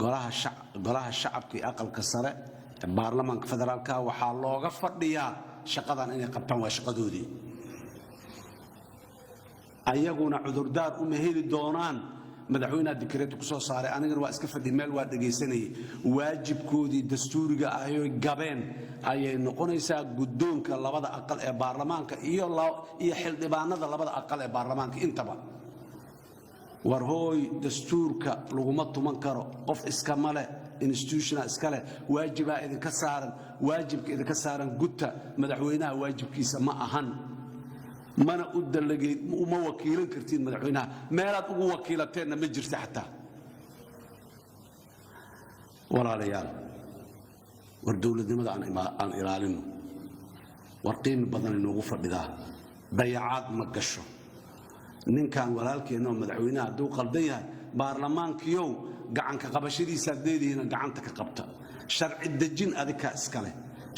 golaha shacabka ee aqalka sare baarlamaanka federaalka waxaa looga fadhiyaa shaqadan inay qabtaan waa shaqadoodii ayaguna cudurdaar uma heli doonaan madaxweynaha dikreet ku soo saaray anigana waa iska fadhi meel waa dhageysanay waajibkoodii dastuuriga ahay gabeen ayay noqonaysaa guddoonka labada aqal ee baarlamaanka iyo xildhibaanada labada aqal ee baarlamaanka intaba war hooy dastuurka laguma tuman karo qof iska male institutional iska leh waajibaa idinka saaran gudta madaxweynaha waajibkiisa ma ahan mana u dalageed uma wakiilan kartiin madaxweynaha meelaad ugu wakiilateenna ma jirta xataa walaalayaal war dowladnimada aan ilaalino war qiimi badan inoogu fadhidaa dayacaad ma gasho ninkan walaalkeena madaxweynaha hadduu qaldan yahay baarlamaankiyow gacanka qabashadiisaad leedihiina gacanta ka qabta sharci dejin adika iska leh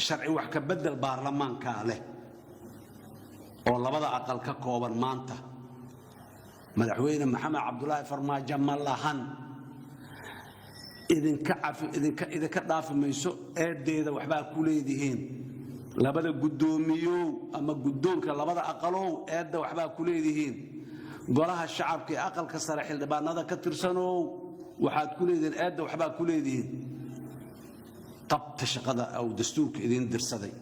sharci wax ka bedel baarlamaankaa leh oo labada aqal ka kooban maanta madaxweyne maxamed cabdulaahi farmaajo ma lahan idinka dhaafi mayso eedeeda waxbaa ku leedihiin labada guddoomiyow ama guddoonka labada aqalow eedda waxbaa ku leedihiin golaha shacabka ee aqalka sare xildhibaanada ka tirsanow waxaad ku leedihiin eedda waxbaa ku leedihiin qabta shaqada oo dastuurka idin dirsaday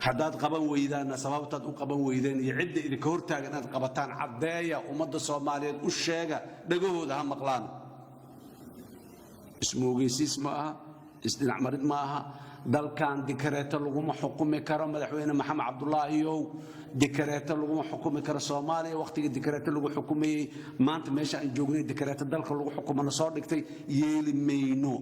haddaad qaban weydaanna sababtaad u qaban weydeen iyo cidda idinka hortaagan inaad qabataan caddeeya ummadda soomaaliyeed u sheega dhagahooda ha maqlaan ismoogeysiis ma aha isdhinac marid ma aha dalkan dikareeto laguma xukumi karo madaxweyne maxamed cabdulaahiyow dikareeto laguma xukumi karo soomaaliya wakhtiga dikareeto lagu xukumayey maanta meesha aan joognay dikareeto dalka lagu xukumana soo dhigtay yeeli mayno